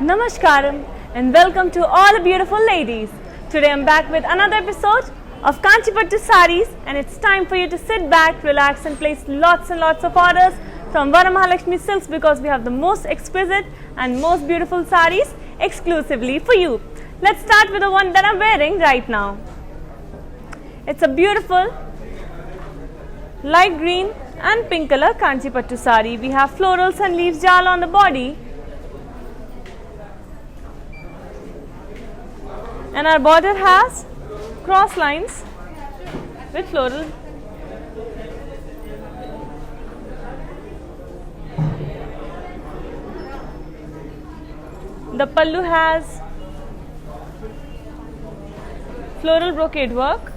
Namaskaram and welcome to all the beautiful ladies. Today I'm back with another episode of Kanchipattu Sarees, and it's time for you to sit back, relax and place lots and lots of orders from Varamahalakshmi Silks, because we have the most exquisite and most beautiful sarees exclusively for you. Let's start with the one that I'm wearing right now. It's a beautiful light green and pink color Kanchipattu saree. We have florals and leaves jal on the body, and our border has cross lines with floral. The pallu has floral brocade work.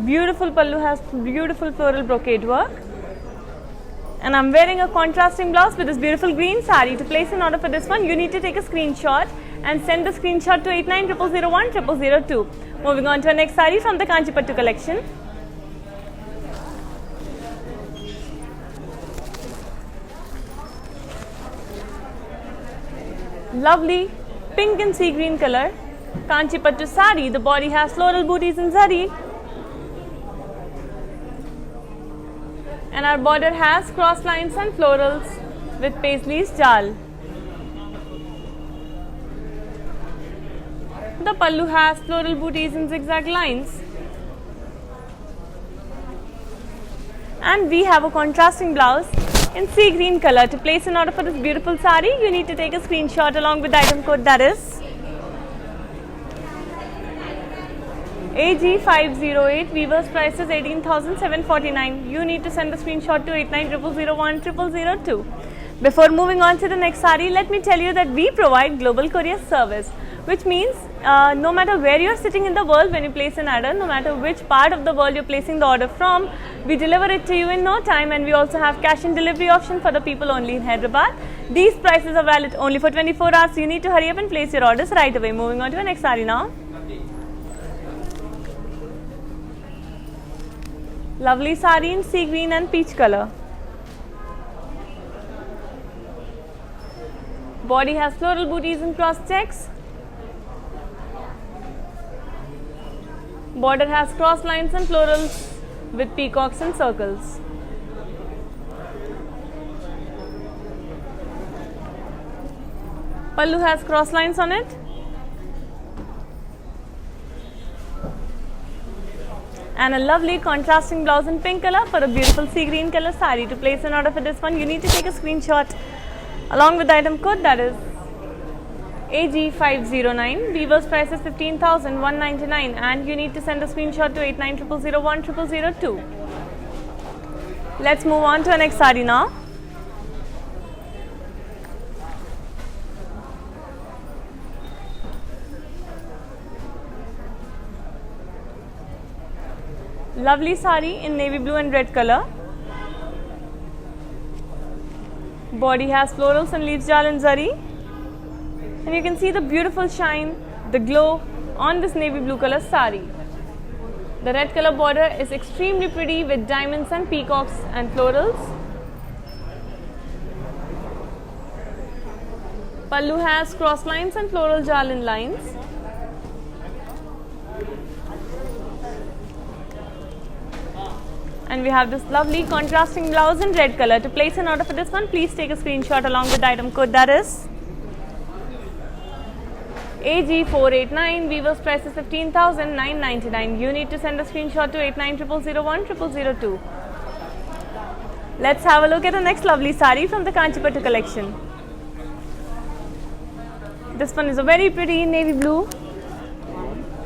Beautiful pallu has beautiful floral brocade work, and I'm wearing a contrasting blouse with this beautiful green saree. To place an order for this one, you need to take a screenshot and send the screenshot to 8900010002. Moving on to our next saree from the Kanchipattu collection. Lovely pink and sea green color Kanchipattu saree. The body has floral booties in zari, and our border has cross lines and florals with paisleys jal. The pallu has floral booties in zigzag lines, and we have a contrasting blouse in sea green color. To place an order for this beautiful saree, you need to take a screenshot along with the item code, that is AG508. Weaver's price is 18,749. You need to send the screenshot to 8900010002. Before moving on to the next saree, let me tell you that we provide global courier service, which means no matter where you are sitting in the world, when you place an order, no matter which part of the world you are placing the order from, we deliver it to you in no time. And we also have cash and delivery option for the people only in Hyderabad. These prices are valid only for 24 hours, so you need to hurry up and place your orders right away. Moving on to the next saree now. Lovely saree in sea green and peach color. Body has floral booties and cross checks. Border has cross lines and florals with peacocks and circles. Pallu has cross lines on it, and a lovely contrasting blouse in pink color for a beautiful sea green color saree. To place an order for this one, you need to take a screenshot along with the item code, that is AG509. Weaver's price is 15,199, and you need to send a screenshot to 8900010002. Let's move on to our next saree now. Lovely saree in navy blue and red color. Body has florals and leaves jal and zari, and you can see the beautiful shine, the glow on this navy blue color saree. The red color border is extremely pretty with diamonds and peacocks and florals. Pallu has cross lines and floral jal in lines. And we have this lovely contrasting blouse in red color. To place an order for this one, please take a screenshot along with the item code, that is AG489. Weaver's price is 15,999. You need to send a screenshot to 8900010002. Let's have a look at the next lovely saree from the Kanchipattu collection. This one is a very pretty navy blue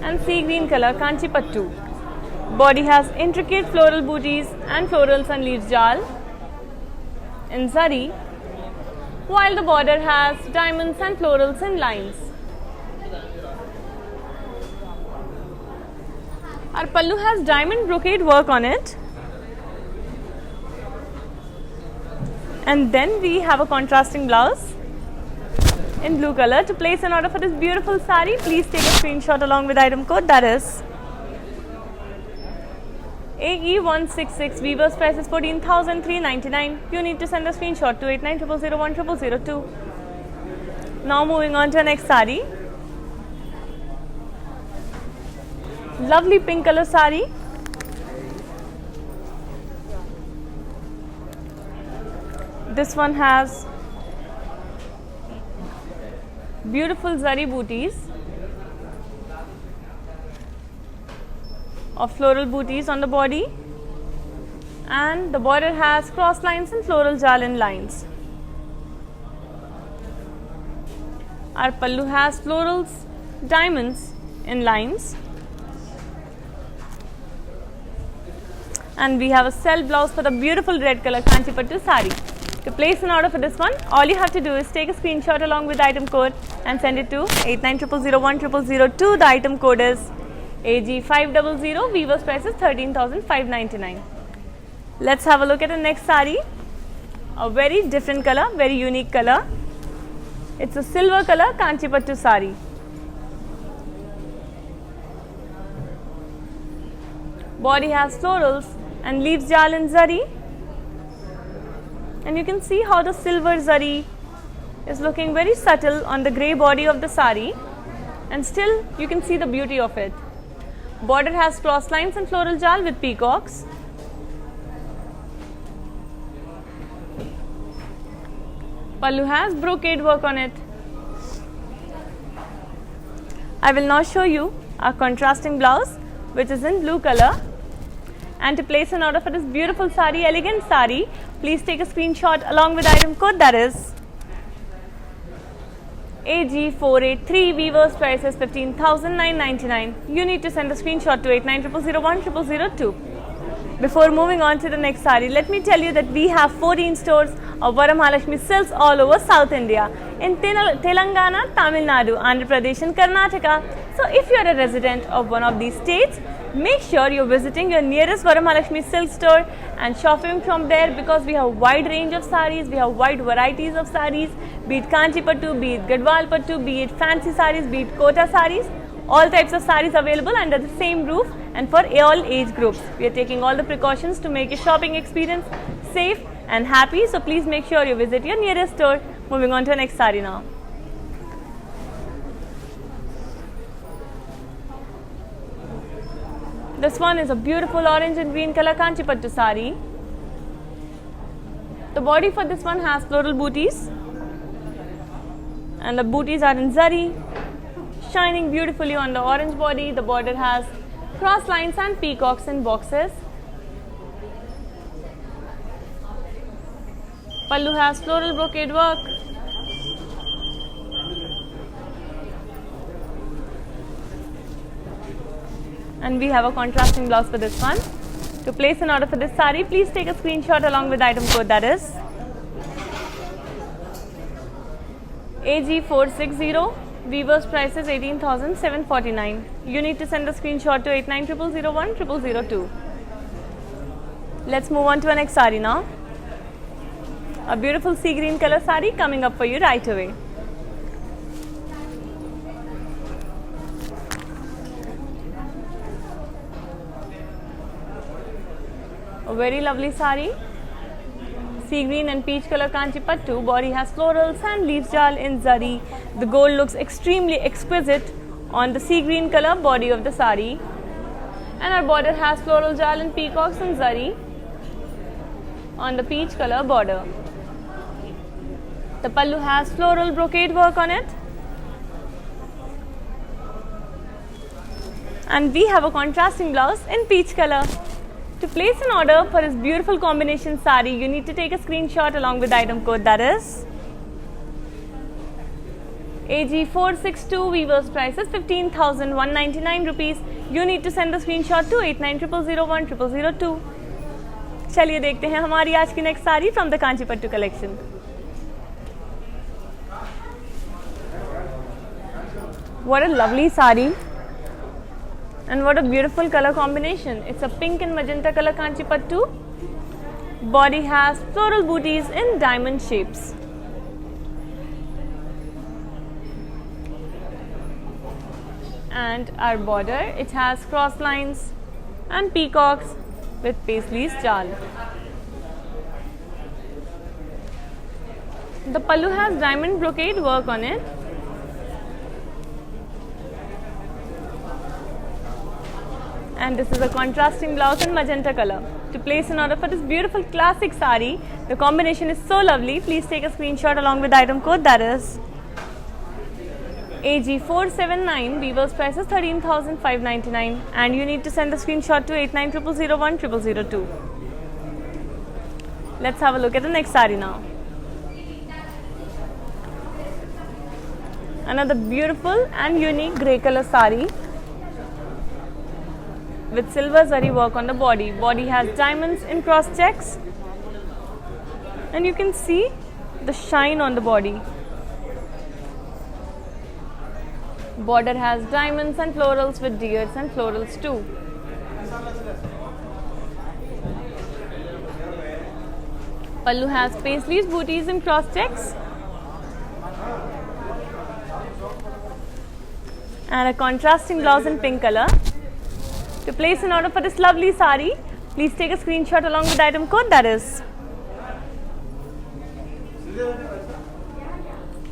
and sea green color Kanchipattu. Body has intricate floral booties and florals and leaves jal in zari, while the border has diamonds and florals in lines. Our pallu has diamond brocade work on it, and then we have a contrasting blouse in blue color. To place an order for this beautiful saree, please take a screenshot along with item code, that is AE166 weavers price is 14,399. You need to send a screenshot to 8900010002. Now moving on to our next sari. Lovely pink color sari. This one has beautiful zari booties of floral booties on the body, and the border has cross lines and floral jalan lines. Our pallu has florals, diamonds in lines, and we have a cell blouse for the beautiful red color Kanchipattu sari. To place an order for this one, all you have to do is take a screenshot along with the item code and send it to 8900010002. The item code is AG500. Weaver's price is 13,599. Let's have a look at the next sari. A very different color, very unique color. It's a silver color Kanchipattu sari. Body has florals and leaves jalan zari. And you can see how the silver zari is looking very subtle on the grey body of the sari, and still you can see the beauty of it. Border has cross lines and floral jal with peacocks. Pallu has brocade work on it. I will now show you our contrasting blouse, which is in blue color. And to place an order for this beautiful sari, elegant sari, please take a screenshot along with item code, that is AG483. Weaver's price is 15,999. You need to send a screenshot to 8900010002. Before moving on to the next sari, let me tell you that we have 14 stores of Varamahalakshmi silks all over South India, in Telangana, Tamil Nadu, Andhra Pradesh and Karnataka. So if you are a resident of one of these states, make sure you're visiting your nearest Varamahalakshmi silk store and shopping from there, because we have a wide range of saris, we have wide varieties of saris, be it Kanchipattu, be it Gadwal Pattu, be it fancy saris, be it Kota saris. All types of saris available under the same roof and for all age groups. We are taking all the precautions to make your shopping experience safe and happy. So please make sure you visit your nearest store. Moving on to the next sari now. This one is a beautiful orange and green color Kanchipattu sari. The body for this one has floral booties, and the booties are in zari, shining beautifully on the orange body. The border has cross lines and peacocks in boxes. Pallu has floral brocade work. And we have a contrasting blouse for this one. To place an order for this sari, please take a screenshot along with the item code, that is AG460. Weaver's price is 18,749. You need to send a screenshot to 8900010002. Let's move on to our next sari now. A beautiful sea green color sari coming up for you right away. A very lovely sari. Sea green and peach color Kanchipattu. Body has florals and leaves jal in zari. The gold looks extremely exquisite on the sea green color body of the sari. And our border has floral jal and peacocks and zari on the peach color border. The pallu has floral brocade work on it. And we have a contrasting blouse in peach color. To place an order for this beautiful combination sari, you need to take a screenshot along with the item code, that is AG462. Weaver's price is 15,199 rupees. You need to send the screenshot to 8900010002. चलिए देखते हैं हमारी आज की next sari from the Kanchipattu collection. What a lovely sari. And what a beautiful color combination. It's a pink and magenta color Kanchipattu. Body has floral booties in diamond shapes. And our border, it has cross lines and peacocks with Paisley's jal. The pallu has diamond brocade work on it. And this is a contrasting blouse in magenta color. To place an order for this beautiful classic sari, the combination is so lovely. Please take a screenshot along with the item code, that is AG479. Weaver's price is 13,599 and you need to send the screenshot to 8900010002. Let's have a look at the next sari now. Another beautiful and unique grey color sari with silver zari work on the body. Body has diamonds in cross checks and you can see the shine on the body. Border has diamonds and florals with deers and florals too. Pallu has Paisley's booties in cross checks and a contrasting blouse in pink color. To place an order for this lovely sari, please take a screenshot along with the item code, that is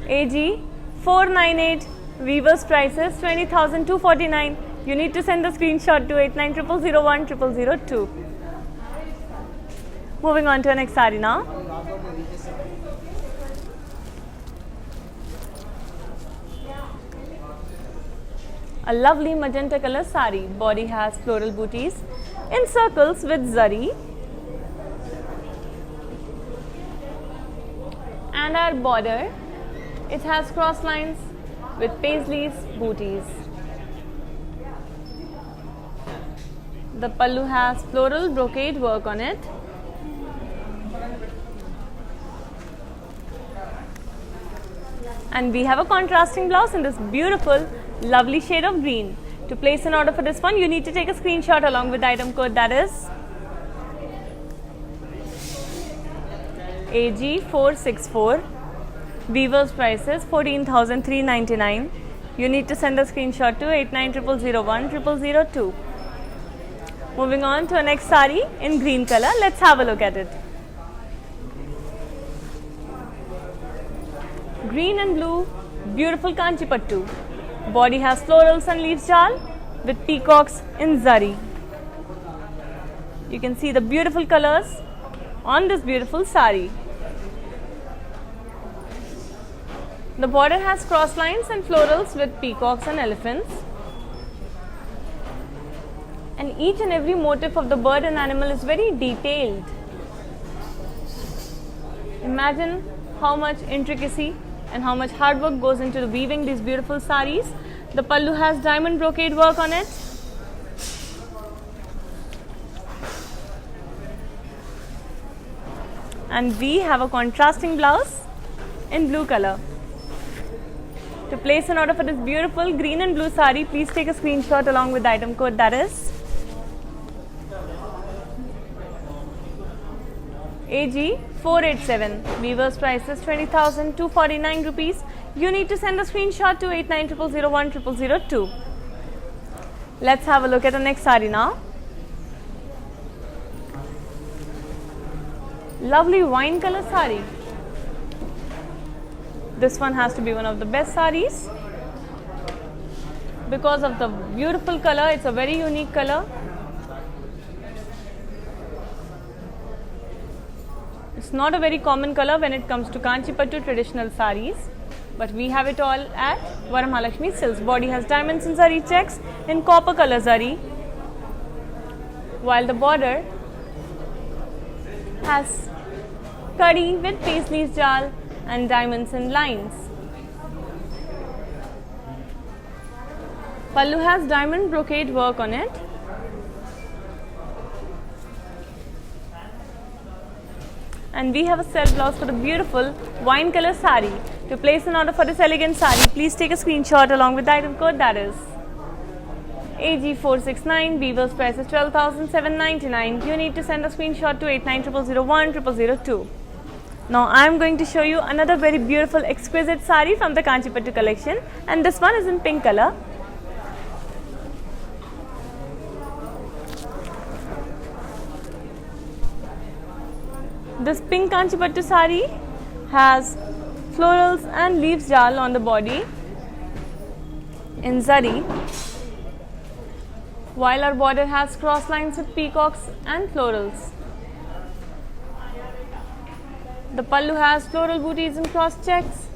AG498. Weaver's price is 20,249. You need to send the screenshot to 8900010002. Moving on to the next sari now. A lovely magenta color sari. Body has floral booties in circles with zari. And our border, it has cross lines with Paisley's booties. The pallu has floral brocade work on it. And we have a contrasting blouse in this beautiful, lovely shade of green. To place an order for this one, you need to take a screenshot along with the item code, that is AG464. Weaver's price is 14,399. You need to send a screenshot to 8900010002. Moving on to a next sari in green color. Let's have a look at it. Green and blue, beautiful Kanchi Pattu. Body has florals and leaf jal with peacocks in zari. You can see the beautiful colors on this beautiful sari. The border has cross lines and florals with peacocks and elephants. And each and every motif of the bird and animal is very detailed. Imagine how much intricacy and how much hard work goes into the weaving these beautiful saris. The pallu has diamond brocade work on it. And we have a contrasting blouse in blue color. To place an order for this beautiful green and blue sari, please take a screenshot along with the item code, that is AG487. Weaver's price is 20,249 rupees. You need to send a screenshot to 8900010002. Let's have a look at the next sari now. Lovely wine color sari. This one has to be one of the best saris because of the beautiful color. It's a very unique color. It's not a very common color when it comes to Kanchi Pattu traditional saris, but we have it all at Varamahalakshmi Silks. Body has diamonds and zari checks in copper color zari, while the border has curry with Paisley's jal and diamonds in lines. Pallu has diamond brocade work on it. And we have a self blouse for the beautiful wine color sari. To place an order for this elegant sari, please take a screenshot along with the item code, that is AG469. Weaver's price is 12,799. You need to send a screenshot to 8900010002. Now I am going to show you another very beautiful exquisite sari from the Kanchi Pattu collection, and this one is in pink color. This pink Kanchipattu sari has florals and leaves jal on the body in zari, while our border has cross lines with peacocks and florals. The pallu has floral booties and cross checks,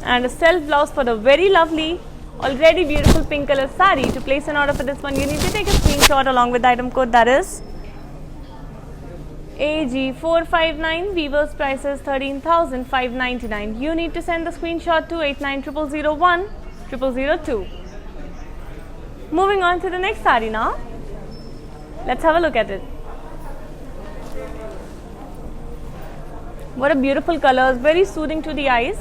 and a self blouse for the very lovely, already beautiful pink color sari. To place an order for this one, you need to take a screenshot along with the item code, that is AG459. Weavers prices 13,599. You need to send the screenshot to 890001 0002. Moving on to the next sari now. Let's have a look at it. What a beautiful colors, very soothing to the eyes.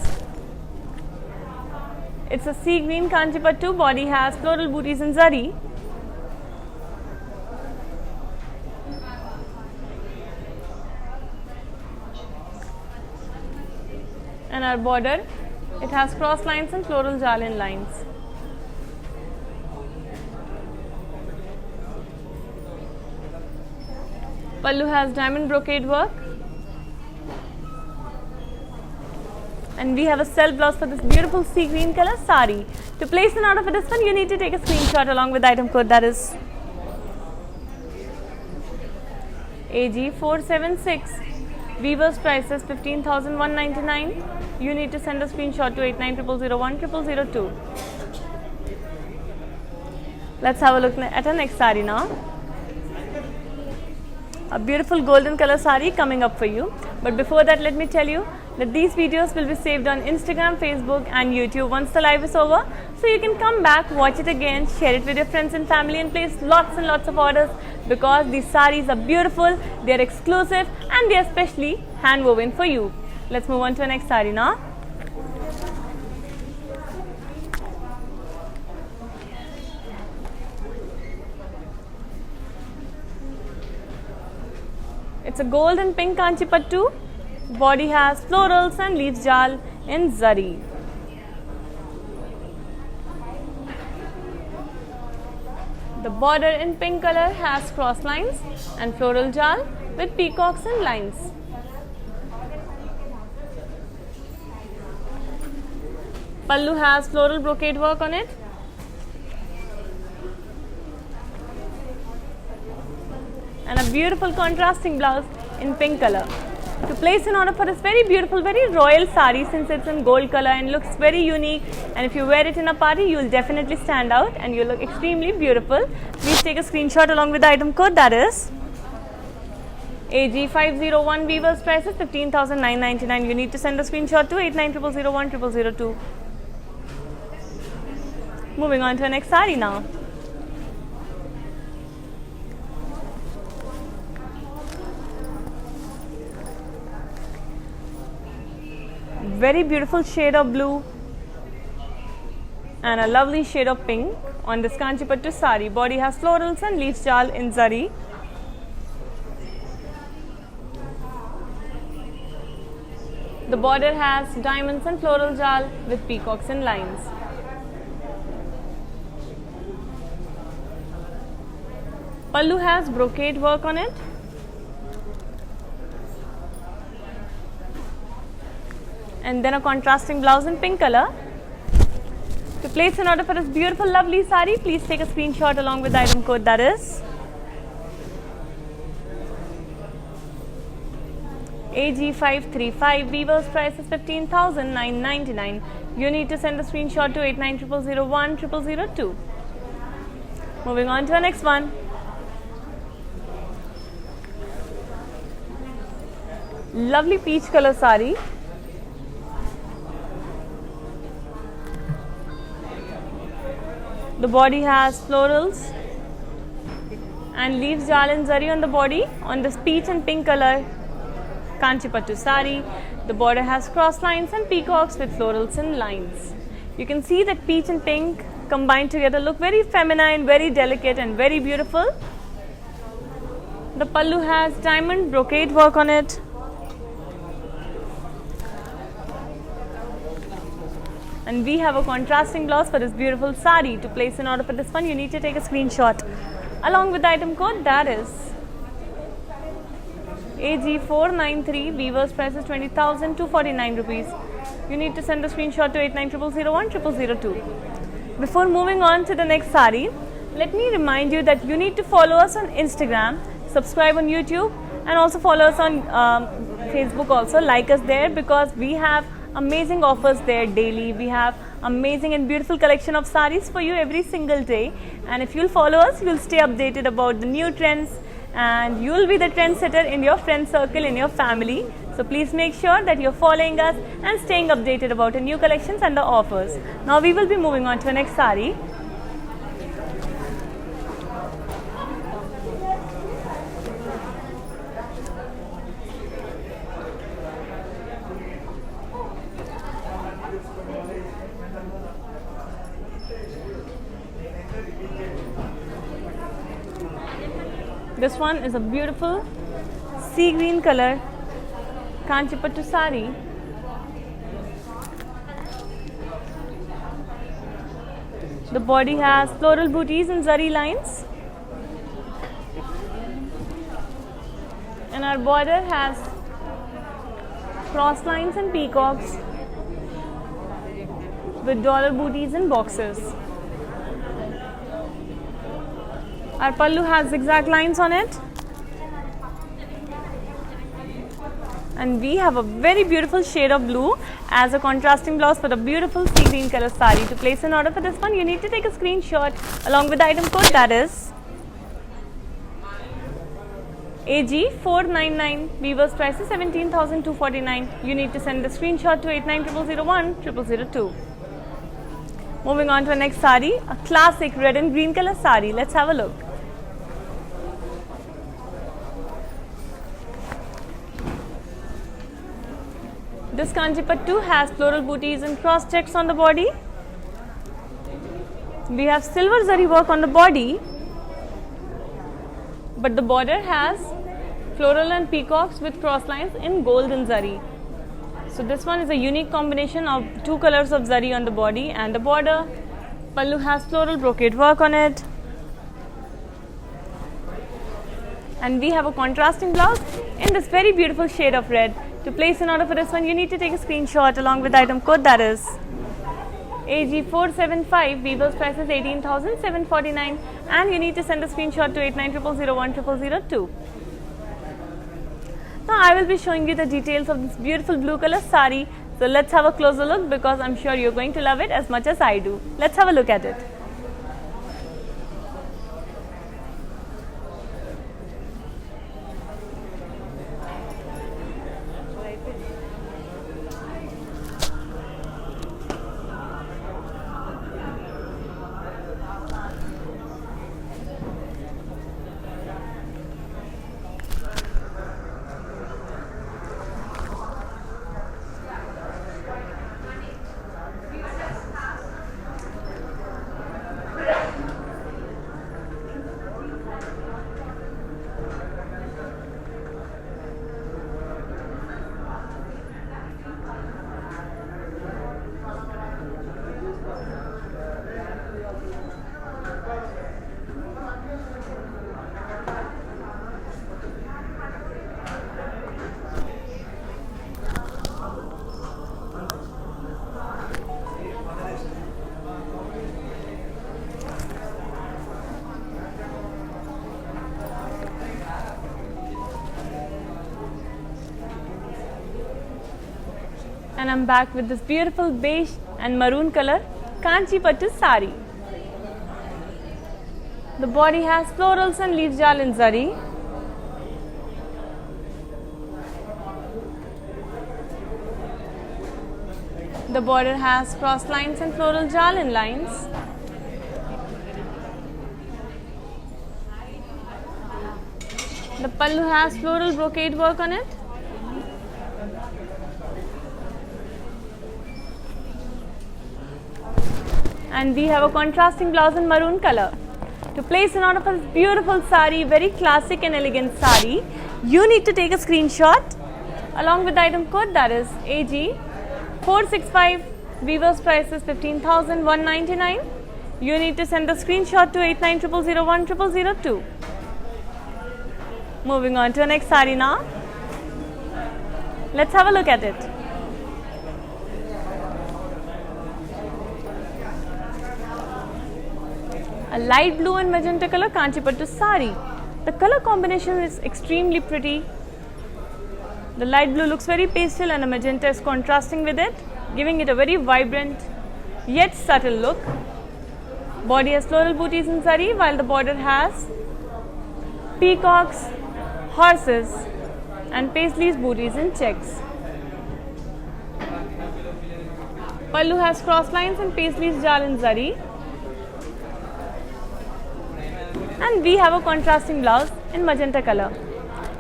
It's a sea green Kanchipattu. Body has floral booties in zari. And our border, it has cross lines and floral jalin lines. Pallu has diamond brocade work. And we have a self blouse for this beautiful sea green color sari. To place an order for this one, you need to take a screenshot along with the item code, that is AG476. Weavers prices 15,199. You need to send a screenshot to 890001 0002. Let's have a look at our next sari now. A beautiful golden color sari coming up for you. But before that, let me tell you that these videos will be saved on Instagram, Facebook and YouTube once the live is over. So you can come back, watch it again, share it with your friends and family, and place lots and lots of orders, because these saris are beautiful, they are exclusive and they are specially hand woven for you. Let's move on to the next sari now. It's a gold and pink Kanchipattu. Body has florals and leaves jal in zari. The border in pink color has cross lines and floral jal with peacocks and lines. Pallu has floral brocade work on it. And a beautiful contrasting blouse in pink color. To place an order for this very beautiful, very royal sari, since it's in gold color and looks very unique, and if you wear it in a party, you will definitely stand out and you look extremely beautiful. Please take a screenshot along with the item code, that is AG501. Weavers prices 15,999. You need to send a screenshot to 890001 0002. Moving on to the next sari now. Very beautiful shade of blue and a lovely shade of pink on this Kanchipattu sari. Body has florals and leaves jal in zari. The border has diamonds and floral jal with peacocks and lines. Pallu has brocade work on it. And then a contrasting blouse in pink color. To place an order for this beautiful, lovely sari, please take a screenshot along with the item code, that is AG535. Weavers price is 15,999. You need to send a screenshot to 890001 0002. Moving on to the next one. Lovely peach color sari. The body has florals and leaves jal and zari on the body on this peach and pink color Kanchipattu sari. The border has cross lines and peacocks with florals and lines. You can see that peach and pink combined together look very feminine, very delicate and very beautiful. The pallu has diamond brocade work on it. And we have a contrasting blouse for this beautiful sari. To place an order for this one, you need to take a screenshot along with the item code, that is AG493, weaver's price is 20,249 rupees. You need to send a screenshot to 8900010002. Before moving on to the next sari, let me remind you that you need to follow us on Instagram, subscribe on YouTube, and also follow us on Facebook also. Like us there because we have amazing offers there daily. We have amazing and beautiful collection of saris for you every single day. And if you'll follow us, you'll stay updated about the new trends and you'll be the trendsetter in your friend circle, in your family. So please make sure that you're following us and staying updated about the new collections and the offers. Now we will be moving on to the next sari. This one is a beautiful sea green color Kanchipattu sari. The body has floral booties and zari lines, and our border has cross lines and peacocks with dollar booties and boxes. Our pallu has zigzag lines on it, and we have a very beautiful shade of blue as a contrasting blouse for the beautiful sea green color sari. To place an order for this one, you need to take a screenshot along with the item code, that is AG499. Weaver's price is 17,249. You need to send the screenshot to 8900010002. Moving on to the next sari, a classic red and green color sari. Let's have a look. This Kanchipattu has floral booties and cross checks on the body. We have silver zari work on the body, but the border has floral and peacocks with cross lines in gold and zari. So this one is a unique combination of two colors of zari on the body and the border. Pallu has floral brocade work on it. And we have a contrasting blouse in this very beautiful shade of red. To place an order for this one, you need to take a screenshot along with the item code, that is AG475. Weaver's price is 18,749, and you need to send a screenshot to 8900010002. Now I will be showing you the details of this beautiful blue color sari. So let's have a closer look because I'm sure you're going to love it as much as I do. Let's have a look at it. And I'm back with this beautiful beige and maroon color Kanchipattu sari. The body has florals and leaf jal in zari. The border has cross lines and floral jal in lines. The pallu has floral brocade work on it. And we have a contrasting blouse in maroon color. To place an order for this beautiful sari, very classic and elegant sari, you need to take a screenshot along with the item code, that is AG465. Weaver's price is 15,199. You need to send the screenshot to 8900010002. Moving on to the next sari now. Let's have a look at it. A light blue and magenta color Kanchipattu sari. The color combination is extremely pretty. The light blue looks very pastel and a magenta is contrasting with it, giving it a very vibrant yet subtle look. Body has floral booties in zari, while the border has peacocks, horses and paisleys booties in checks. Pallu has cross lines and paisleys jal in zari. And we have a contrasting blouse in magenta color.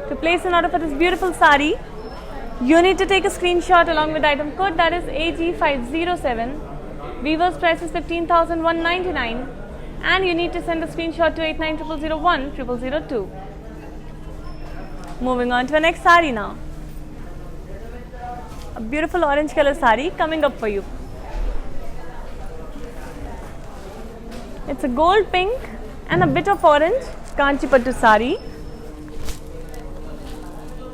To place an order for this beautiful sari, you need to take a screenshot along with item code, that is AG507. Weaver's price is 15,199 and you need to send a screenshot to 890001 Moving on to the next sari now. A beautiful orange color sari coming up for you. It's a gold pink and a bit of orange Kanchipattu sari.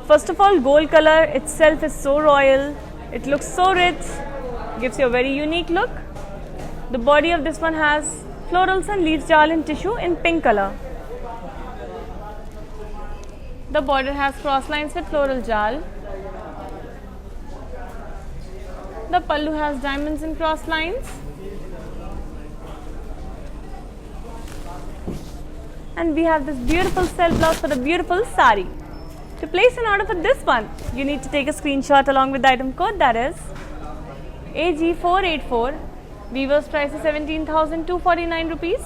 First of all, gold color itself is so royal, it looks so rich, gives you a very unique look. The body of this one has florals and leaves jal in tissue in pink color. The border has cross lines with floral jal. The pallu has diamonds and cross lines. And we have this beautiful silk blouse for the beautiful sari. To place an order for this one, you need to take a screenshot along with the item code, that is AG484. Weaver's price is 17,249 rupees.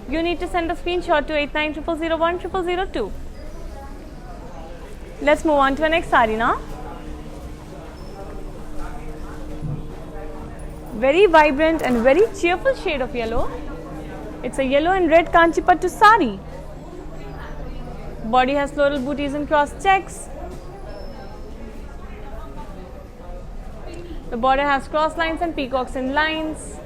You need to send a screenshot to 890001 Let's move on to the next sari now. Very vibrant and very cheerful shade of yellow. It's a yellow and red Kanchipattu sari. Body has floral booties and cross checks. The border has cross lines and peacocks in lines.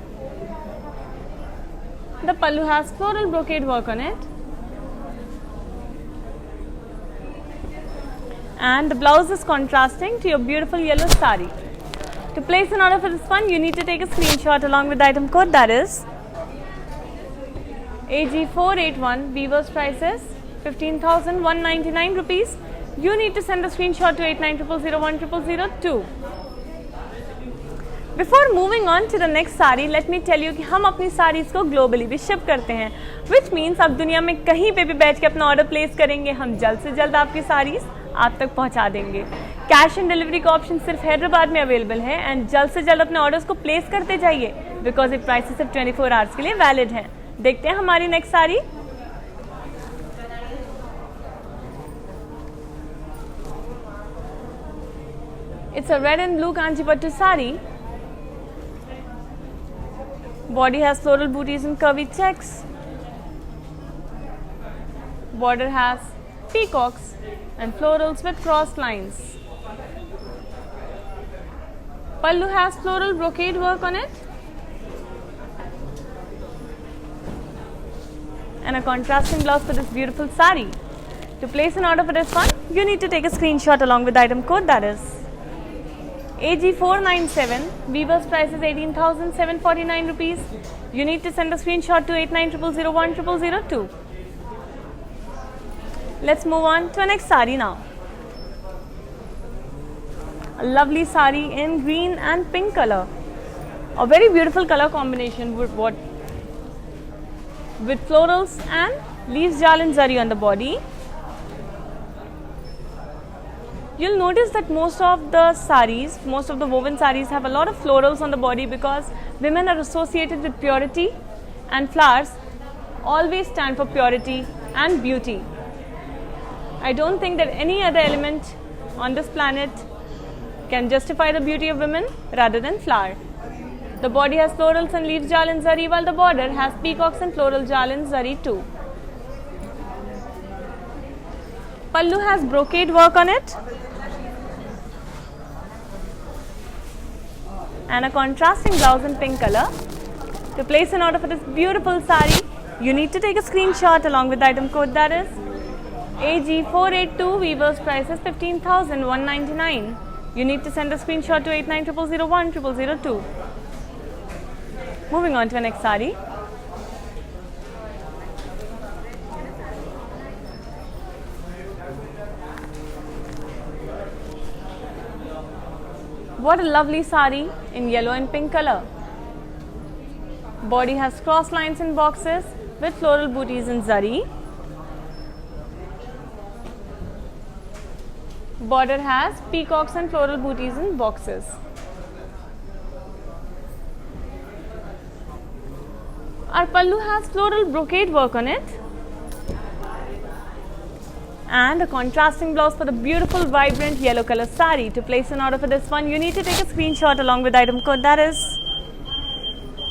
The pallu has floral brocade work on it. And the blouse is contrasting to your beautiful yellow sari. To place an order for this one, you need to take a screenshot along with the item code, that is AG481. Weaver's price is 15,199 rupees. You need to send a screenshot to 890001 Before moving on to the next sari, let me tell you कि हम अपनी साड़ीज़ को globally भी ship करते हैं, which means आप दुनिया में कहीं पे भी बैठ के अपना ऑर्डर प्लेस करेंगे, हम जल्द से जल्द आपकी साड़ीज़ आप तक पहुंचा देंगे. कैश एंड डिलीवरी का ऑप्शन सिर्फ हैदराबाद में अवेलेबल है एंड जल्द से जल्द अपने ऑर्डर्स को प्लेस करते जाइए बिकॉज ये प्राइसेस सिर्फ 24 आवर्स के लिए वैलिड हैं. देखते हैं हमारी next sari. It's a red and blue Kanchipattu sari. Body has floral booties and curvy checks. Border has peacocks and florals with cross lines. Pallu has floral brocade work on it. And a contrasting blouse for this beautiful sari. To place an order for this one, you need to take a screenshot along with the item code, that is AG497. Weaver's price is 18,749 rupees. You need to send a screenshot to 890001 Let's move on to the next sari now. A lovely sari in green and pink color. A very beautiful color combination with florals and leaves jal and zari on the body. You'll notice that most of the woven saris have a lot of florals on the body because women are associated with purity and flowers always stand for purity and beauty. I don't think that any other element on this planet can justify the beauty of women rather than flower. The body has florals and leaves jal and zari while the border has peacocks and floral jal and zari too. Pallu has brocade work on it and a contrasting blouse in pink color. To place an order for this beautiful sari, you need to take a screenshot along with the item code, that is AG482. Weaver's price is 15,199. You need to send a screenshot to 8900010002. Moving on to the next sari. What a lovely sari in yellow and pink color. Body has cross lines and boxes with floral booties in zari. Border has peacocks and floral booties in boxes. Our pallu has floral brocade work on it. And a contrasting blouse for the beautiful vibrant yellow color sari. To place an order for this one, you need to take a screenshot along with item code, that is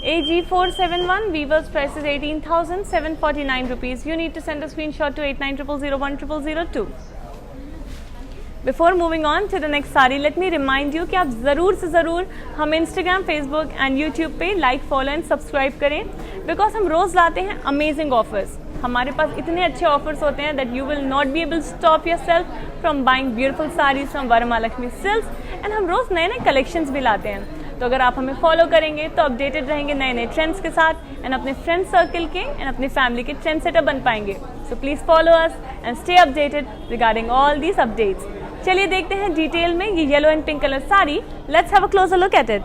AG471. Weaver's price is 18,749 rupees. You need to send a screenshot to 8900010002. Before moving on to the next sari, let me remind you कि आप ज़रूर से ज़रूर हम Instagram, Facebook and YouTube पे like, follow and subscribe करें, because हम रोज़ लाते हैं amazing offers. हमारे पास इतने अच्छे ऑफर्स होते हैं that you will not be able to stop yourself from buying beautiful sarees from Varamahalakshmi Silks, and हम रोज़ नए नए कलेक्शंस भी लाते हैं. तो अगर आप हमें फॉलो करेंगे तो अपडेटेड रहेंगे नए नए ट्रेंड्स के साथ एंड अपने फ्रेंड सर्कल के एंड अपनी फैमिली के ट्रेंड सेटर बन पाएंगे. So please follow us and stay updated regarding all these updates. चलिए देखते हैं डिटेल में ये yellow and pink colour sari. Let's have a closure look at it.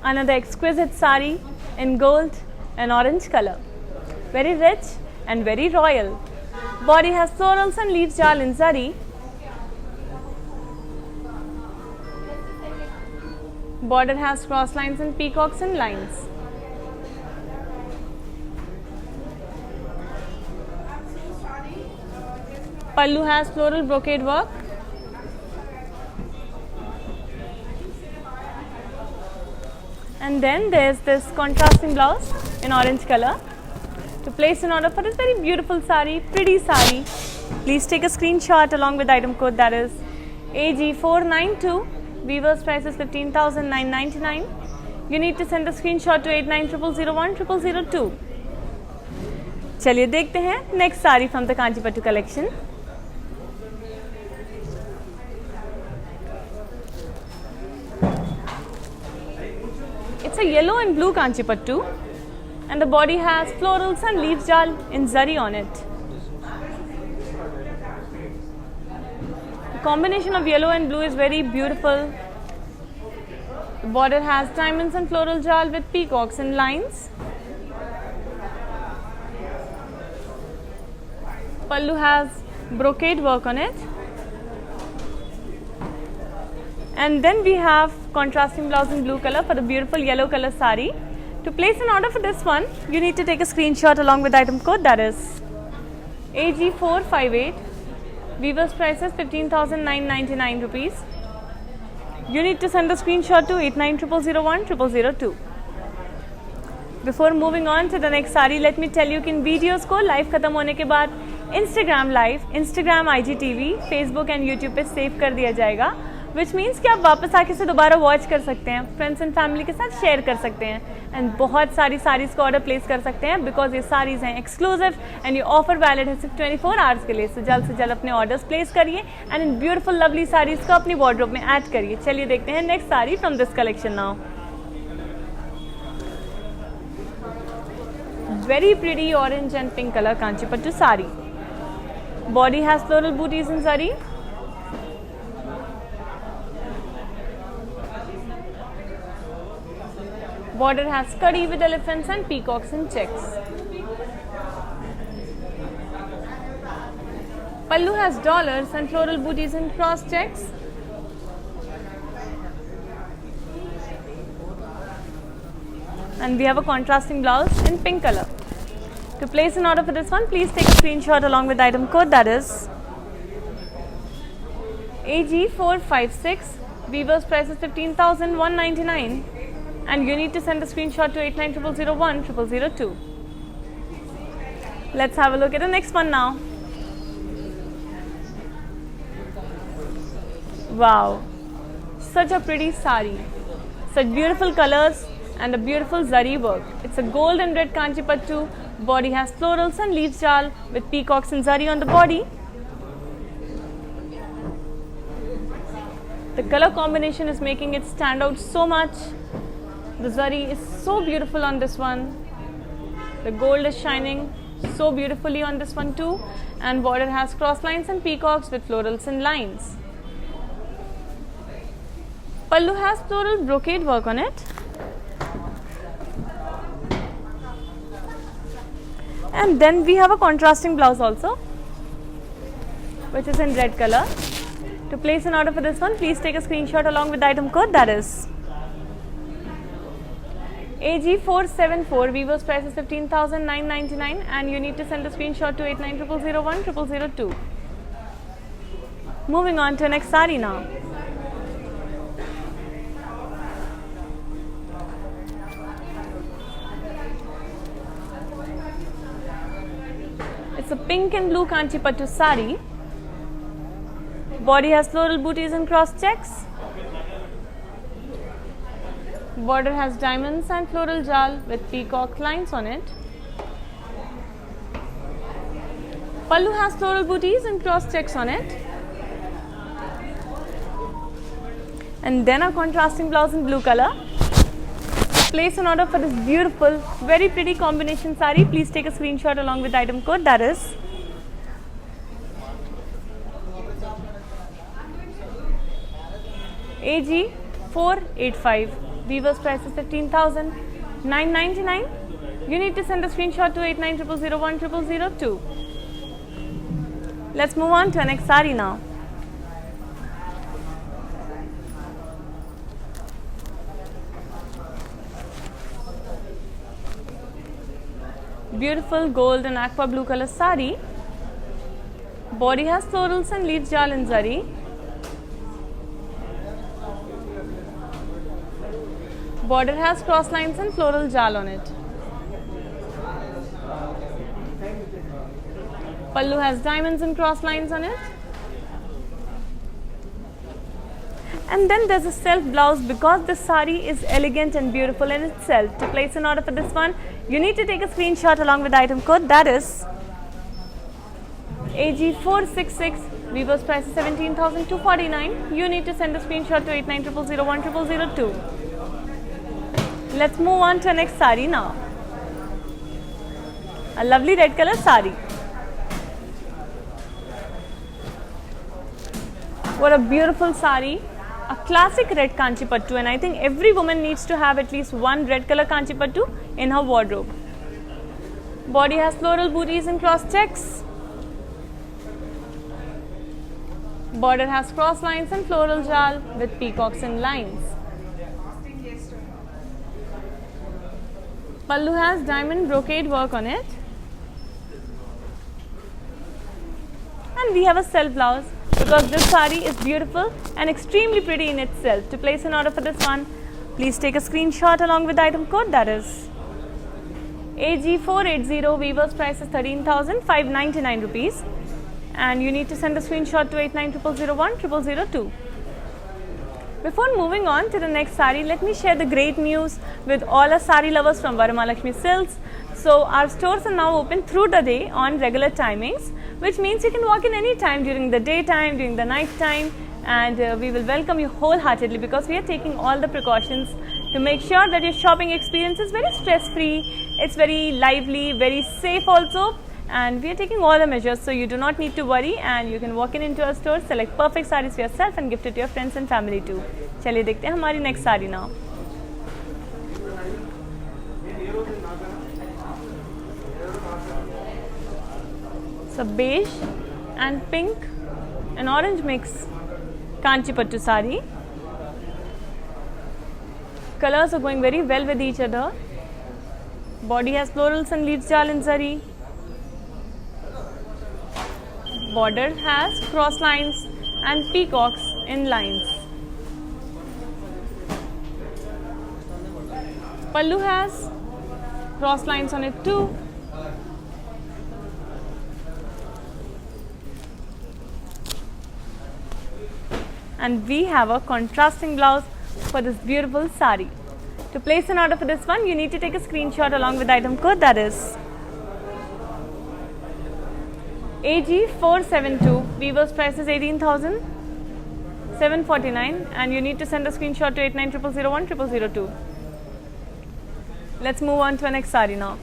Another exquisite sari in gold and orange color. Very rich and very royal. Body has florals and leaf jal in zari. Border has cross lines and peacocks and lines. Pallu has floral brocade work. And then there's this contrasting blouse in orange color. To place an order for this very beautiful sari, pretty sari, please take a screenshot along with item code, that is AG492. Weaver's price is 15,999. You need to send a screenshot to 8900010002. चलिए देखते हैं next sari from the Kanchipattu collection. It's a yellow and blue Kanchipattu, and the body has florals and leaf jal in zari on it. The combination of yellow and blue is very beautiful. The border has diamonds and floral jal with peacocks and lines. Pallu has brocade work on it. And then we have contrasting blouse in blue color for the beautiful yellow color sari. To place an order for this one, you need to take a screenshot along with item code, that is AG458. Weaver's price is 15,999 rupees. You need to send a screenshot to 8900010002. Before moving on to the next sari, let me tell you कि इन videos को live खत्म होने के बाद Instagram live, Instagram IGTV, Facebook and YouTube पे save कर दिया जाएगा, विच मीन्स कि आप वापस आके से दोबारा वॉच कर सकते हैं, फ्रेंड्स एंड फैमिली के साथ शेयर कर सकते हैं एंड बहुत सारी साड़ीज़ को ऑर्डर प्लेस कर सकते हैं, बिकॉज ये साड़ीज़ हैं एक्सक्लूसिव एंड ये ऑफर वैलिड है सिर्फ 24 आवर्स के लिए. सो जल्द से जल्द अपने ऑर्डर्स प्लेस करिए and in beautiful lovely saris को अपनी वार्डरोब में ऐड करिए. चलिए देखते हैं next sari from this collection now. Very pretty orange and pink color Kanchipattu sari. Body has floral booties in zari. Border has curry with elephants and peacocks and checks. Pallu has dollars and floral booties and cross checks. And we have a contrasting blouse in pink color. To place an order for this one, please take a screenshot along with the item code, that is AG456. Weaver's price is 15,199, and you need to send a screenshot to 8900010002. Let's have a look at the next one now. Wow, such a pretty sari, such beautiful colors and a beautiful zari work. It's a gold and red Kanchipattu. Body has florals and leaf jal with peacocks and zari on the body. The color combination is making it stand out so much. The zari is so beautiful on this one. The gold is shining so beautifully on this one too, and border has cross lines and peacocks with florals and lines. Pallu has floral brocade work on it. And then we have a contrasting blouse also, which is in red color. To place an order for this one, please take a screenshot along with the item code, that is AG474. Weaver's price is 15,999, and you need to send a screenshot to 8900010002. Moving on to the next sari now. It's a pink and blue Kanchipattu sari. Body has floral booties and cross checks. Border has diamonds and floral jal with peacock lines on it. Pallu has floral booties and cross checks on it. And then a contrasting blouse in blue color. Place an order for this beautiful, very pretty combination sari. Please take a screenshot along with the item code, that is AG485. Weaver's price is 15,999. You need to send a screenshot to 8900010002. Let's move on to the next sari now. Beautiful gold and aqua blue color sari. Body has florals and leaf jal and zari. Border has cross lines and floral jal on it. Pallu has diamonds and cross lines on it. And then there's a self blouse, because this sari is elegant and beautiful in itself. To place an order for this one, you need to take a screenshot along with the item code, that is AG466. Weaver's price is 17,249. You need to send a screenshot to 8900010002. Let's move on to the next sari now. A lovely red color sari. What a beautiful sari. A classic red Kanchipattu, and I think every woman needs to have at least one red color Kanchipattu in her wardrobe. Body has floral booties and cross checks. Border has cross lines and floral jal with peacocks and lines. Pallu has diamond brocade work on it. And we have a self blouse, because this sari is beautiful and extremely pretty in itself. To place an order for this one, please take a screenshot along with the item code, that is AG480. Weaver's price is 13,599 rupees, and you need to send a screenshot to 8900010002. Before moving on to the next sari, let me share the great news with all our sari lovers from Varamahalakshmi Silks. So our stores are now open through the day on regular timings, which means you can walk in any time during the daytime, during the night time, and we will welcome you wholeheartedly, because we are taking all the precautions to make sure that your shopping experience is very stress-free, it's very lively, very safe also, and we are taking all the measures, so you do not need to worry, and you can walk in into our store, select perfect sarees for yourself and gift it to your friends and family too. चलिए देखते हैं हमारी next sari now. So beige and pink and orange mix Kanchipattu sari. Colors are going very well with each other. Body has florals and leaves jal in zari. Border has cross lines and peacocks in lines. Pallu has cross lines on it too. And we have a contrasting blouse for this beautiful sari. To place an order for this one, you need to take a screenshot along with the item code, that is AG472. Weaver's price is 18,749 and you need to send a screenshot to 8900010002. Let's move on to our next sari now.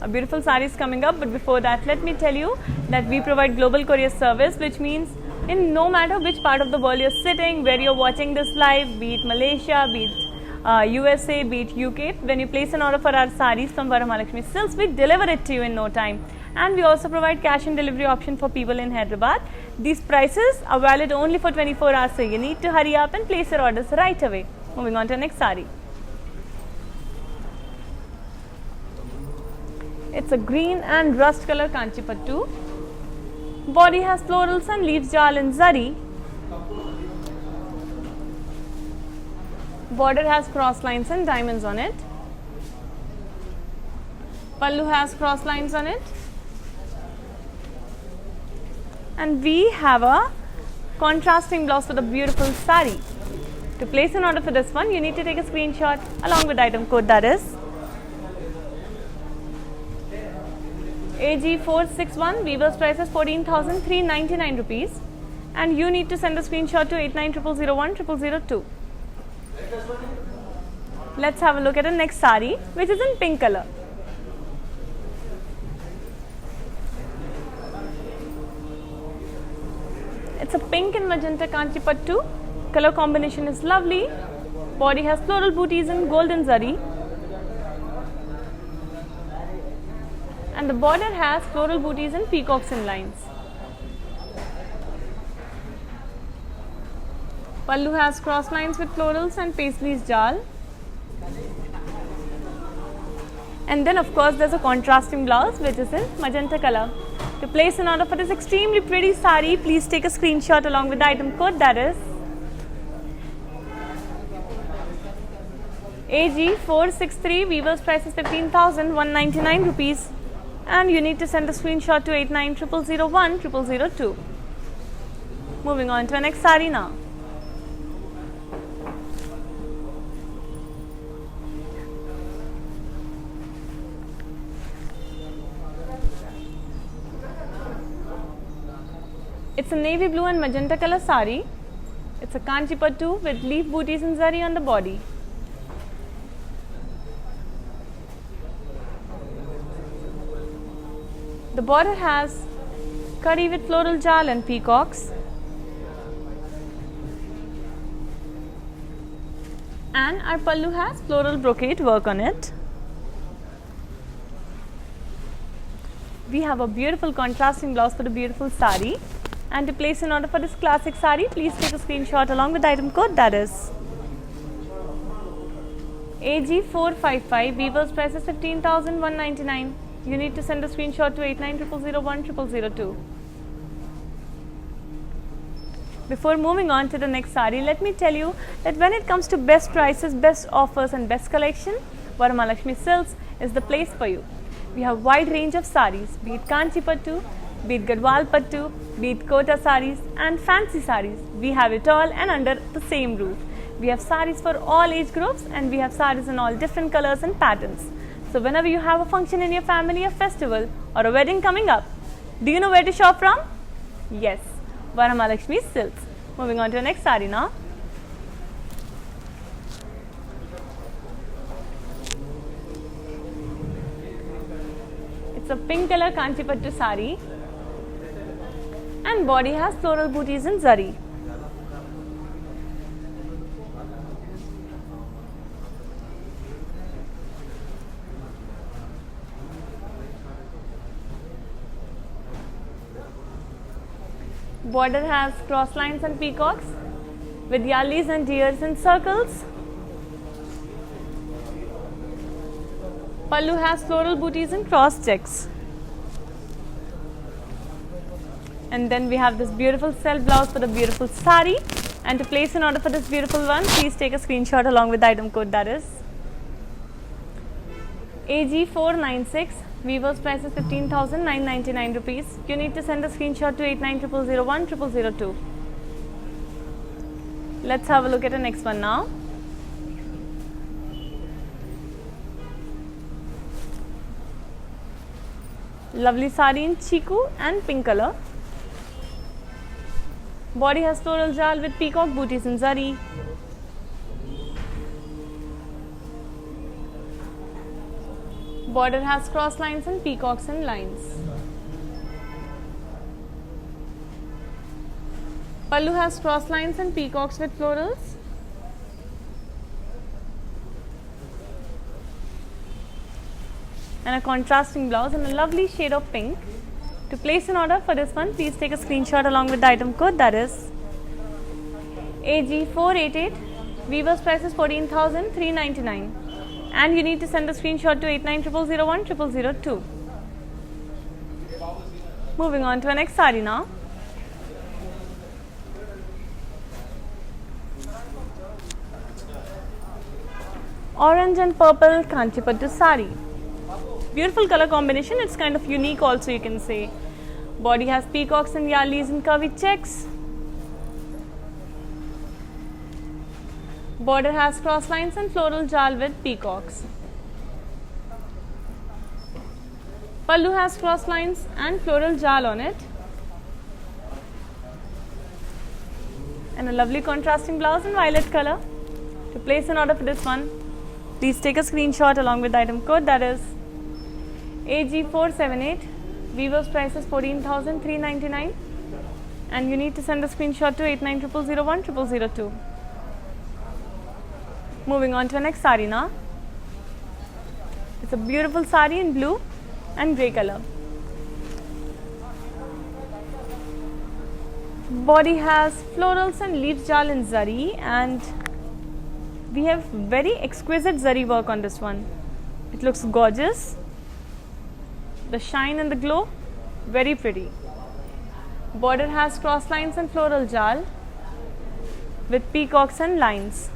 A beautiful sari is coming up, but before that, let me tell you that we provide global courier service, which means in no matter which part of the world you're sitting, where you're watching this live, be it Malaysia, be it USA, be it UK, when you place an order for our saris from Varamahalakshmi Silks, we deliver it to you in no time. And we also provide cash and delivery option for people in Hyderabad. These prices are valid only for 24 hours, so you need to hurry up and place your orders right away. Moving on to the next sari. It's a green and rust color Kanchipattu. Body has florals and leaves jal in zari. Border has cross lines and diamonds on it. Pallu has cross lines on it. And we have a contrasting blouse for the beautiful sari. To place an order for this one, you need to take a screenshot along with the item code, that is AG461. Weaver's price is 14,399 rupees and you need to send a screenshot to 8900010002. Let's have a look at the next sari, which is in pink color. It's a pink and magenta Kanchipattu. Color combination is lovely. Body has floral booties in golden zari. And the border has floral booties and peacocks in lines. Pallu has cross lines with florals and paisleys jal. And then of course there's a contrasting blouse which is in magenta color. To place an order for this extremely pretty sari, please take a screenshot along with the item code, that is AG463. Weaver's price is 15,199 rupees and you need to send a screenshot to 8900010002. Moving on to our next sari now. It's a navy blue and magenta color sari. It's a Kanchipattu with leaf booties and zari on the body. The border has curry with floral jal and peacocks. And our pallu has floral brocade work on it. We have a beautiful contrasting blouse for the beautiful sari. And to place an order for this classic sari, please take a screenshot along with the item code, that is AG455. Weaver's price is 15,199. You need to send a screenshot to 8900010002. Before moving on to the next sari, let me tell you that when it comes to best prices, best offers and best collection, Varamahalakshmi Silks is the place for you. We have wide range of saris, be it Kanchipattu, be it Gadwal Pattu, be it Kota saris and fancy saris. We have it all and under the same roof. We have saris for all age groups and we have saris in all different colors and patterns. So whenever you have a function in your family, a festival or a wedding coming up, do you know where to shop from? Yes, Varamahalakshmi Silks. Moving on to the next sari now. It's a pink color Kanchipattu sari and body has floral booties in zari. Border has cross lines and peacocks with yallis and deers in circles. Pallu has floral booties and cross checks. And then we have this beautiful self blouse for the beautiful sari. And to place an order for this beautiful one, please take a screenshot along with the item code, that is AG496. Weaver's price is 15,999 rupees. You need to send a screenshot to 8900010002. Let's have a look at the next one now. Lovely sari in chiku and pink color. Body has floral jal with peacock booties in zari. Border has cross lines and peacocks and lines. Pallu has cross lines and peacocks with florals. And a contrasting blouse in a lovely shade of pink. To place an order for this one, please take a screenshot along with the item code, that is AG488. Weaver's price is 14,399. And you need to send a screenshot to 8900010002. Moving on to our next sari now. Orange and purple Kanchipattu sari. Beautiful color combination. It's kind of unique also, you can say. Body has peacocks and yallis and curvy checks. Border has cross lines and floral jal with peacocks. Pallu has cross lines and floral jal on it. And a lovely contrasting blouse in violet color. To place an order for this one, please take a screenshot along with the item code, that is AG478. Weaver's price is 14,399. And you need to send a screenshot to 8900010002. Moving on to the next sari now. It's a beautiful sari in blue and grey color. Body has florals and leaf jal in zari, and we have very exquisite zari work on this one. It looks gorgeous. The shine and the glow, very pretty. Border has cross lines and floral jal with peacocks and lines.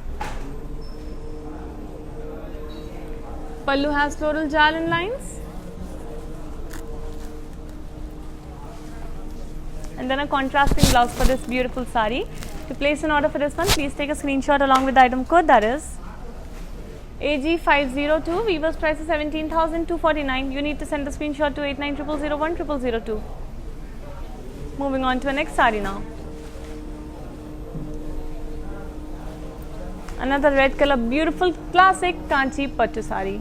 Pallu has floral jal and lines. And then a contrasting blouse for this beautiful sari. To place an order for this one, please take a screenshot along with the item code, that is AG502. Weaver's price is 17,249. You need to send a screenshot to 8900010002. Moving on to the next sari now. Another red color, beautiful classic Kanchi Pattu sari.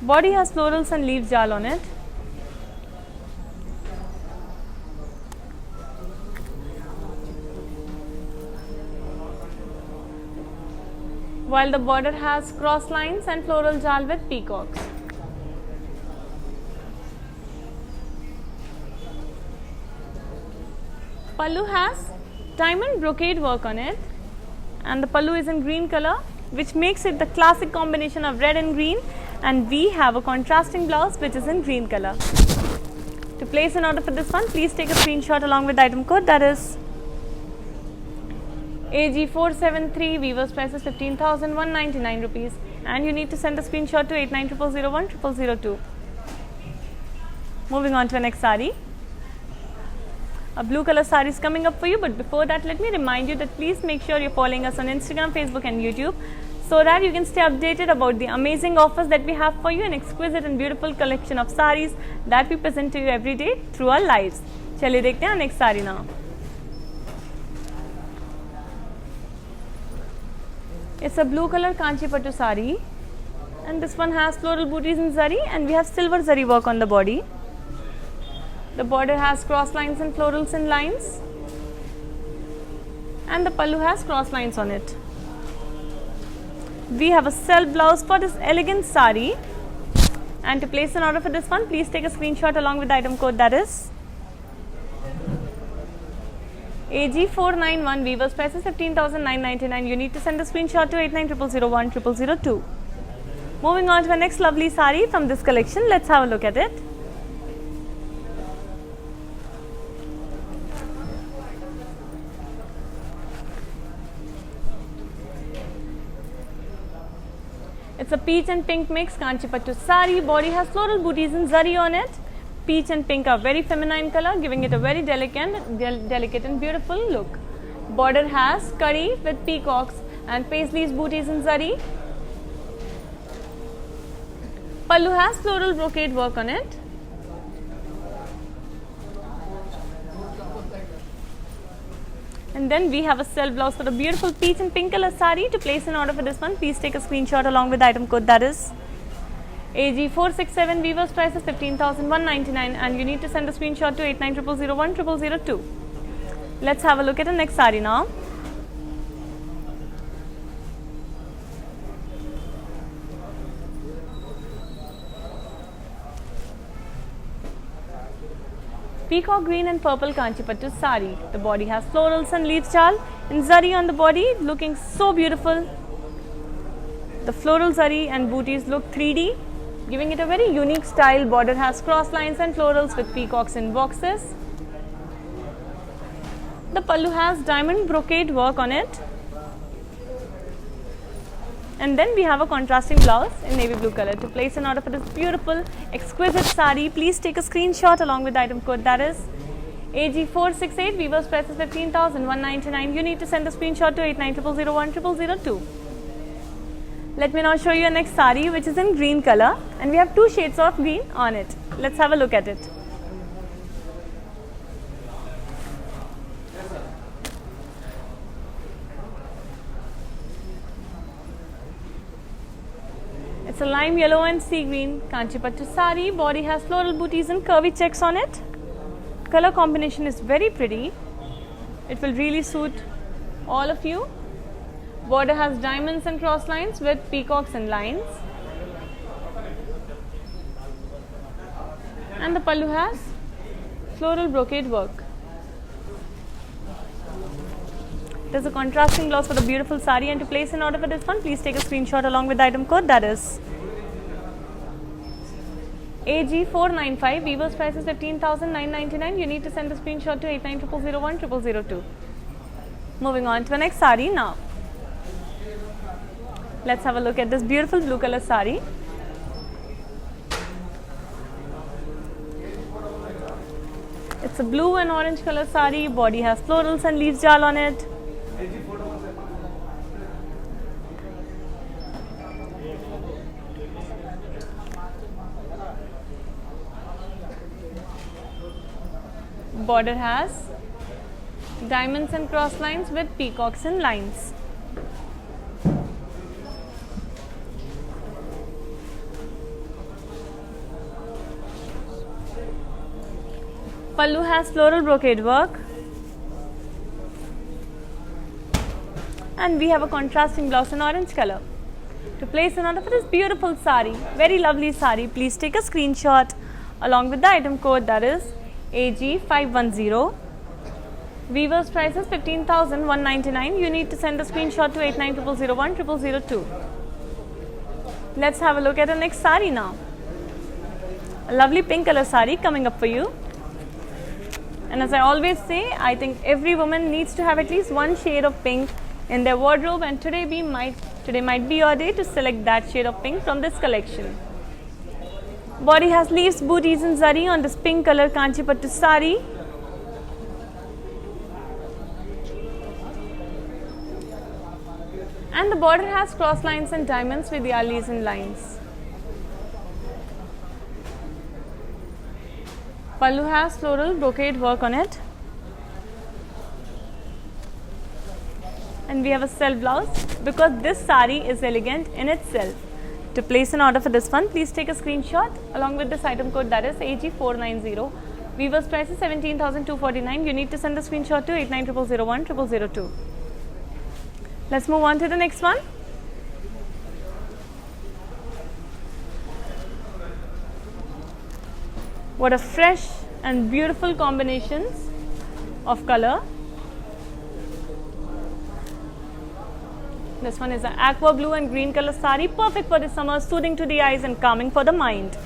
Body has florals and leaf jal on it. While the border has cross lines and floral jal with peacocks. Pallu has diamond brocade work on it, and the pallu is in green color, which makes it the classic combination of red and green, and we have a contrasting blouse which is in green color. To place an order for this one, please take a screenshot along with the item code, that is AG473. Weaver's price is 15,199 rupees, and you need to send a screenshot to 8900010002. Moving on to the next sari. A blue color sari is coming up for you, but before that, let me remind you that please make sure you're following us on Instagram, Facebook and YouTube, so that you can stay updated about the amazing offers that we have for you, an exquisite and beautiful collection of saris that we present to you every day through our lives. चलिए देखते हैं next sari now. It's a blue color Kanchipattu sari, and this one has floral booties in zari, and we have silver zari work on the body. The border has cross lines and florals and lines, and the pallu has cross lines on it. We have a self blouse for this elegant sari. And to place an order for this one, please take a screenshot along with the item code, that is AG491. Weaver's price is 15,999. You need to send a screenshot to 8900010002. Moving on to the next lovely sari from this collection. Let's have a look at it. It's a peach and pink mix Kanchipattu sari. Body has floral booties and zari on it. Peach and pink are very feminine color, giving it a very delicate and beautiful look. Border has curry with peacocks and paisleys, booties and zari. Pallu has floral brocade work on it. And then we have a self blouse for a beautiful peach and pink color sari. To place an order for this one, please take a screenshot along with the item code, that is AG467. Weaver's price is 15,199 and you need to send a screenshot to 8900010002. Let's have a look at the next sari now. Peacock green and purple Kanchipattu sari. The body has florals and leaf chal and zari on the body, looking so beautiful. The floral zari and booties look 3D, giving it a very unique style. Border has cross lines and florals with peacocks in boxes. The pallu has diamond brocade work on it. And then we have a contrasting blouse in navy blue color. To place an order for this beautiful, exquisite sari, please take a screenshot along with the item code, that is AG468. Weaver's price is 15,199. You need to send a screenshot to 8900010002. Let me now show you a next sari, which is in green color, and we have two shades of green on it. Let's have a look at it. It's a lime yellow and sea green Kanchipattu sari. Body has floral booties and curvy checks on it. Color combination is very pretty. It will really suit all of you. Border has diamonds and cross lines with peacocks and lines. And the pallu has floral brocade work. There's a contrasting blouse for the beautiful sari, and to place an order for this one, please take a screenshot along with the item code, that is AG495. Weaver's price is 15,999. You need to send a screenshot to 8900010002. Moving on to the next sari now. Let's have a look at this beautiful blue color sari. It's a blue and orange color sari. Body has florals and leaf jal on it. Border has diamonds and cross lines with peacocks and lines. Pallu has floral brocade work. And we have a contrasting blouse in orange color. To place an order for this beautiful sari, very lovely sari, please take a screenshot along with the item code, that is AG510. Weaver's price is 15,199. You need to send a screenshot to 8900010002. Let's have a look at the next sari now. A lovely pink color sari coming up for you. And as I always say, I think every woman needs to have at least one shade of pink in their wardrobe, and today might be your day to select that shade of pink from this collection. Body has leaves, booties and zari on this pink color Kanchipattu sari. And the border has cross lines and diamonds with yalis and lines. Pallu has floral brocade work on it. And we have a self blouse because this sari is elegant in itself. To place an order for this one, please take a screenshot along with this item code, that is AG490. Weaver's price is 17,249. You need to send the screenshot to 8900010002. Let's move on to the next one. What a fresh and beautiful combinations of color. This one is an aqua blue and green color sari, perfect for the summer, soothing to the eyes and calming for the mind.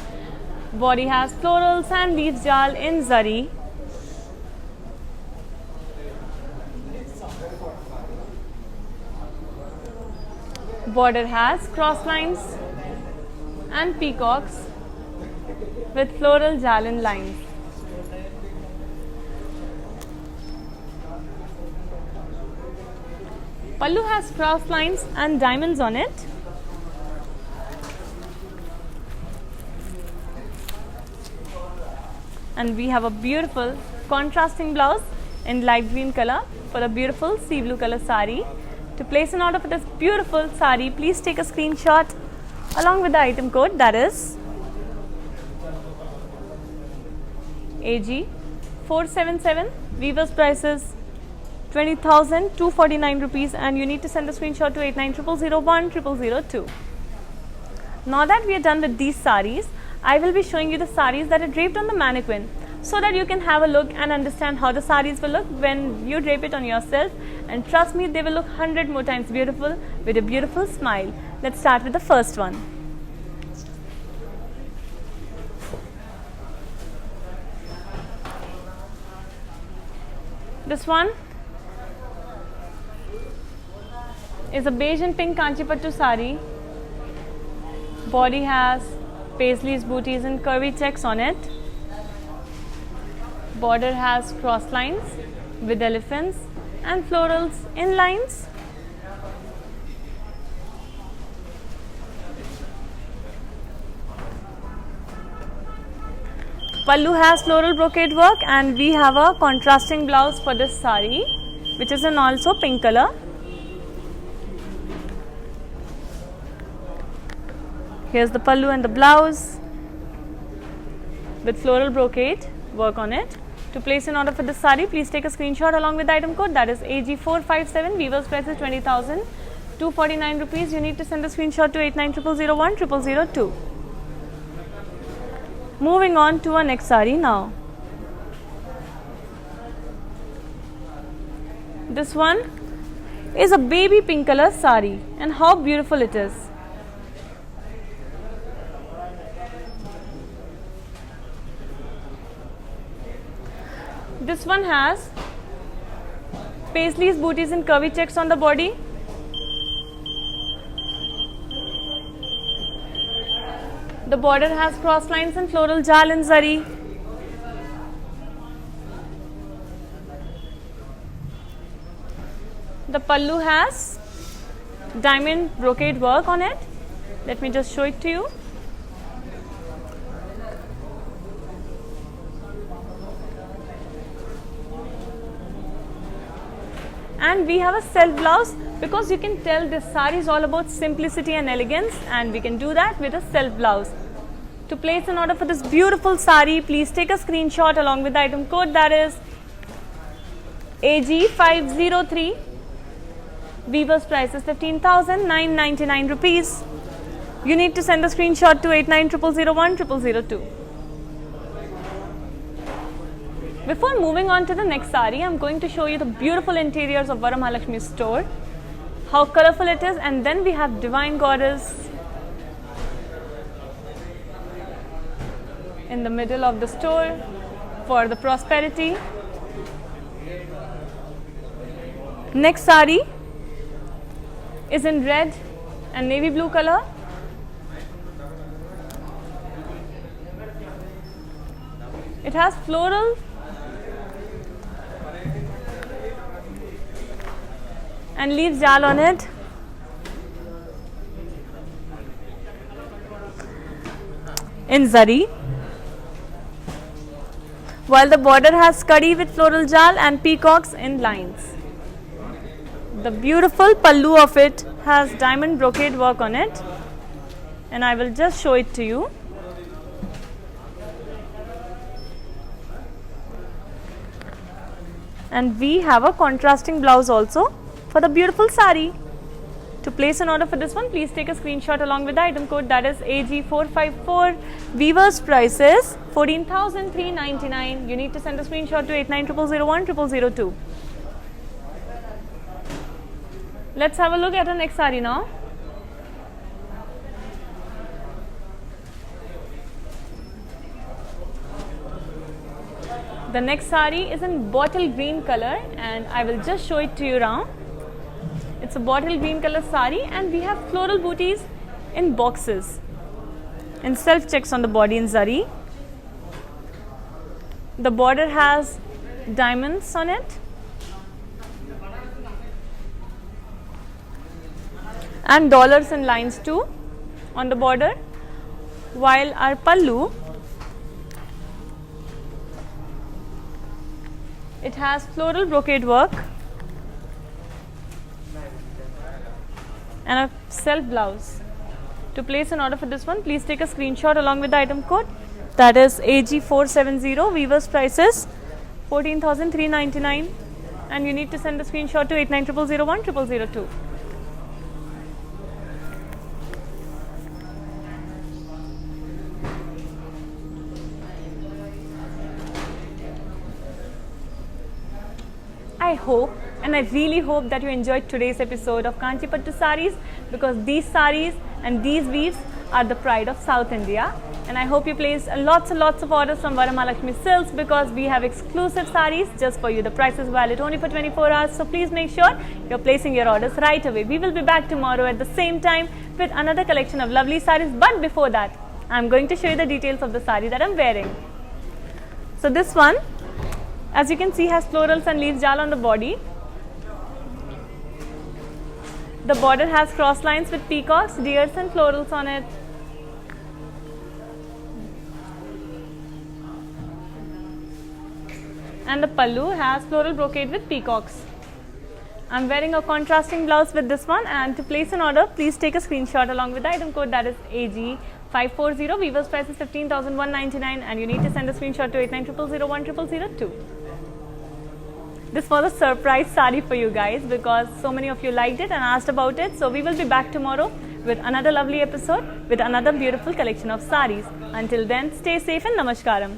Body has florals and leaves jal in zari. Border has cross lines and peacocks with floral jal in lines. Pallu has cross lines and diamonds on it. And we have a beautiful contrasting blouse in light green color for the beautiful sea blue color sari. To place an order for this beautiful sari, please take a screenshot along with the item code, that is AG477. Weaver's prices 20,249 rupees, and you need to send the screenshot to 8900010002. Now that we are done with these saris, I will be showing you the saris that are draped on the mannequin, so that you can have a look and understand how the saris will look when you drape it on yourself. And trust me, they will look 100 more times beautiful with a beautiful smile. Let's start with the first one. This one is a beige and pink Kanchipattu sari. Body has paisleys, booties and curvy checks on it. Border has cross lines with elephants and florals in lines. Pallu has floral brocade work, and we have a contrasting blouse for this sari, which is in also pink color. Here's the pallu and the blouse with floral brocade work on it. To place an order for this sari, please take a screenshot along with the item code, that is AG457. Weaver's price is 20,249 rupees. You need to send the screenshot to 8900010002. Moving on to our next sari now. This one is a baby pink color sari, and how beautiful it is. This one has paisleys, booties and curvy checks on the body. The border has cross lines and floral jal in zari. The pallu has diamond brocade work on it. Let me just show it to you. And we have a self blouse, because you can tell this sari is all about simplicity and elegance, and we can do that with a self blouse. To place an order for this beautiful sari, please take a screenshot along with the item code, that is AG503. Weaver's price is 15,999 rupees. You need to send the screenshot to 8900010002. Before moving on to the next sari, I am going to show you the beautiful interiors of Varamahalakshmi's store, how colorful it is, and then we have Divine Goddess in the middle of the store for the prosperity. Next sari is in red and navy blue color. It has floral and leaves jal on it. In zari, while the border has skadi with floral jal and peacocks in lines. The beautiful pallu of it has diamond brocade work on it, and I will just show it to you. And we have a contrasting blouse also for the beautiful sari. To place an order for this one, please take a screenshot along with the item code, that is AG454. Weaver's price is 14,399. You need to send a screenshot to 8900010002. Let's have a look at our next saree now. The next saree is in bottle green color, and I will just show it to you now. It's a bottle green color saree, and we have floral booties in boxes and self checks on the body in zari. The border has diamonds on it, and dollars and lines too on the border, while our pallu, it has floral brocade work and a self blouse. To place an order for this one, please take a screenshot along with the item code, that is AG470. Weaver's price is 14,399, and you need to send the screenshot to 8900010002. I hope, and I really hope, that you enjoyed today's episode of Kanchipattu Sarees, because these sarees and these weaves are the pride of South India. And I hope you placed lots and lots of orders from Varamahalakshmi Silks, because we have exclusive sarees just for you. The price is valid only for 24 hours, so please make sure you're placing your orders right away. We will be back tomorrow at the same time with another collection of lovely sarees, but before that, I'm going to show you the details of the saree that I'm wearing. So this one, as you can see, has florals and leaves jal on the body. The border has cross lines with peacocks, deers and florals on it. And the pallu has floral brocade with peacocks. I'm wearing a contrasting blouse with this one, and to place an order, please take a screenshot along with the item code, that is AG540. Weaver's price is 15,199, and you need to send a screenshot to 8900010002. This was a surprise saree for you guys, because so many of you liked it and asked about it. So we will be back tomorrow with another lovely episode with another beautiful collection of sarees. Until then, stay safe and namaskaram.